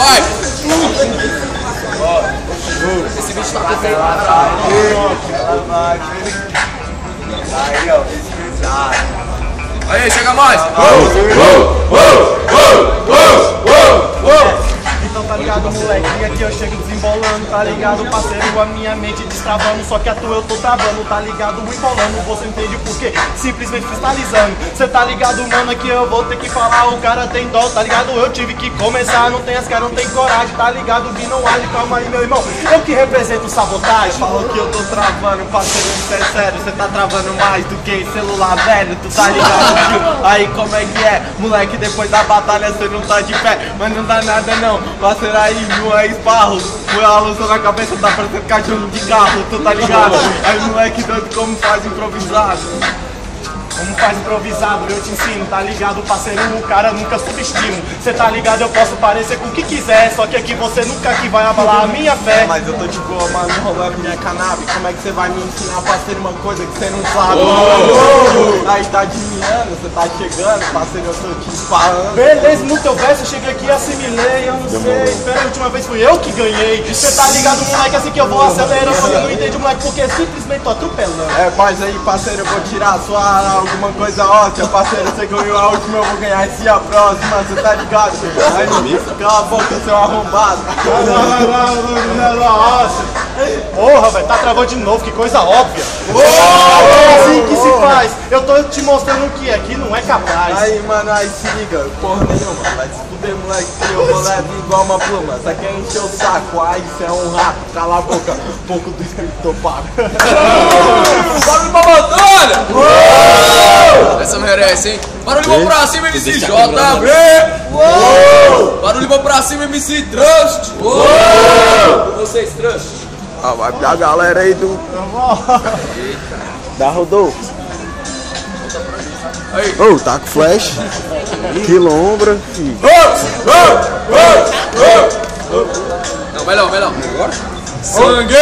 vai! Esse bicho tá perfeito. Aí, ó, pesquisado. Aí, chega mais! Então tá ligado, moleque, aqui eu chego desembolando, tá ligado, parceiro, a minha mente destravando, só que a tua eu tô travando, tá ligado, embolando, você entende por quê? Simplesmente cristalizando, cê tá ligado, mano, aqui eu vou ter que falar, o cara tem dó, tá ligado, eu tive que começar, não tem as caras, não tem coragem, tá ligado, vi não ali, calma aí, meu irmão, eu que represento sabotagem. Falou que eu tô travando, parceiro, isso é sério, cê tá travando mais do que celular velho, tu tá ligado, tio? Aí como é que é, moleque, depois da batalha cê não tá de pé, mas não dá nada não, parceiro, aí não é esparro, foi a luz na cabeça, tá parecendo cachorro de carro, tu tá ligado? Aí moleque doido como faz improvisado. Como faz improvisado, eu te ensino, tá ligado, parceiro, o cara nunca subestimo. Cê tá ligado, eu posso parecer com o que quiser, só que aqui você nunca que vai abalar a minha fé. Mas eu tô de boa, mano, rolando minha cannabis. Como é que você vai me ensinar, parceiro, uma coisa que você não sabe? Aí tá adivinhando, você tá chegando, parceiro, eu tô te falando. Beleza, no teu verso eu cheguei aqui, assimilei, eu não sei. Pera, a última vez fui eu que ganhei. Cê tá ligado, moleque, assim que eu vou acelerando. Você não entende, moleque, porque simplesmente tô atropelando. É, faz aí, parceiro, eu vou tirar sua alguma coisa ótima, parceiro, você ganhou a última, eu vou ganhar esse a próxima, você tá ligado? Aí no mix, cala a boca, seu arrombado. Porra, velho, tá travando de novo, que coisa óbvia. É assim que se faz. Eu tô te mostrando que aqui não é capaz. Aí, mano, aí se liga, porra nenhuma, vai se fuder, moleque, que eu vou levar igual uma pluma. Você quer encher o saco, aí você é um rato, cala a boca, um pouco do escritor pago. Barulho pra batalha! Essa merece, hein? Barulho bom pra cima, MC JB! Barulho bom pra cima, MC Trust! Vocês, Trust? Ah, vai pra galera aí do... Da Rodolfo. Aí. Ô, tá com flash, quilombra, filho. Não, melhor. Agora? Sangue!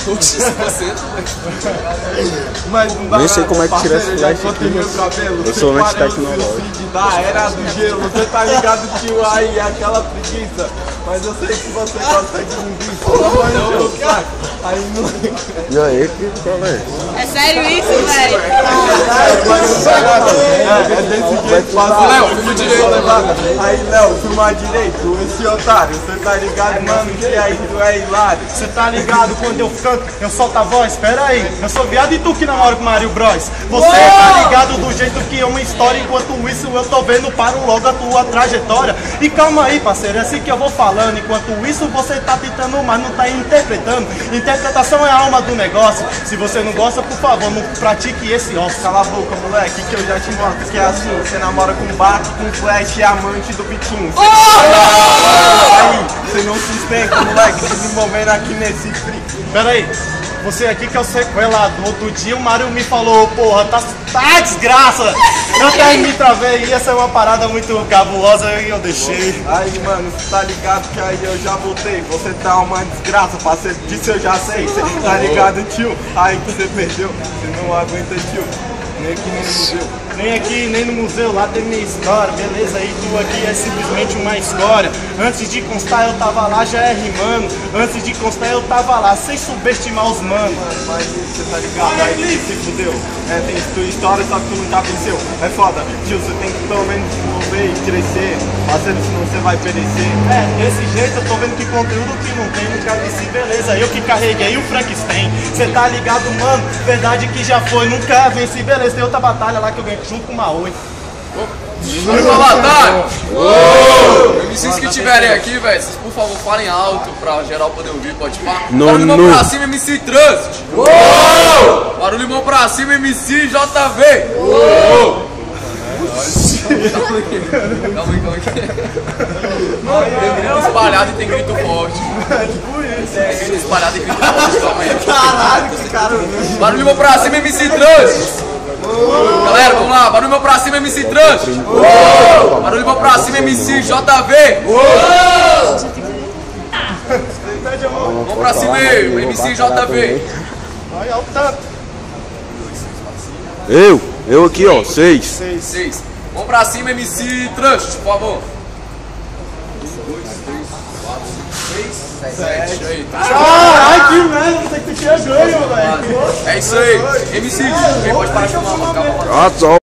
Oxi, você. Mas não dá Nem sei como é que tira esse parceiro, flash aqui, meu mas cabelo. eu sou Você anti-tecnológico. parece o feed da era do gelo, você tá ligado, tio, aí, aquela preguiça. Mas eu sei que você gosta de linguiça. Aí não... E aí, que qual é? É sério isso, velho? É desse jeito, passa Léo, filma direito. Aí, Léo, filma direito, esse otário, você tá ligado, mano, que aí tu é hilário. Cê tá ligado, quando eu canto, eu solto a voz, pera aí. Eu sou viado e tu que namora com Mario Bros. Você tá ligado do jeito que é uma história, enquanto isso eu tô vendo, paro logo a tua trajetória. E calma aí, parceiro, é assim que eu vou falando. Enquanto isso você tá tentando, mas não tá interpretando. Interpretação é a alma do negócio. Se você não gosta, por favor, não pratique esse ócio. Cala a boca, moleque, que eu já te mostro que é assim. Você namora com baque, com flash e amante do pitinho. Aí, você não sustenta, moleque, desenvolvendo aqui nesse frio. Pera aí, você aqui que é o sequelador. Outro dia o Mário me falou, porra, tá desgraça. Eu até me travei e essa é uma parada muito cabulosa e eu deixei. Aí, mano, você tá ligado que aí eu já voltei. Você tá uma desgraça, parceiro, disso eu já sei. Você tá ligado, tio? Aí que você perdeu, você não aguenta, tio. Nem aqui nem no museu. Nem aqui, nem no museu, lá tem minha história, beleza? E tu aqui é simplesmente uma escória. Antes de constar eu tava lá, já é rimando. Antes de constar eu tava lá, sem subestimar os manos. Mas você tá ligado, aí se fudeu. É, tem tua história, só que tu nunca venceu. É foda, tio, você tem que pelo menos desenvolver e crescer. Parceiro, senão você vai perecer. É, desse jeito eu tô vendo que conteúdo que não tem, nunca disse, beleza. Eu que carreguei o Frankenstein. Cê tá ligado, mano? Verdade que já foi, nunca venci, beleza. Tem outra batalha lá que eu ganhei junto com o Maui. Barulho pra batalha! MCs que tiverem aqui, velho, vocês por favor falem alto pra geral poder ouvir, pode falar. Barulho bom pra cima, MC Trust! Barulho bom pra cima, MC JV! Calma aí. Tem grito espalhado e tem grito forte. Tem grito espalhado e grito forte, calma aí. Caralho, que cara. Barulho bom pra cima, MC Trust! Galera, vamos lá, barulho pra cima, MC Trust! Barulho pra cima, MC JV! Vamos pra cima aí, MC JV! Olha o tanto. Eu! Eu aqui, ó, 6. 6. Vamos pra cima, MC Trust, por favor. 1, 2, 3, 4, 5, 6, 7, 8. Caralho, que merda, você que tinha ganho, velho. É isso aí. MC, quem pode parar de fumar, mano? Calma, mano. Ah, só.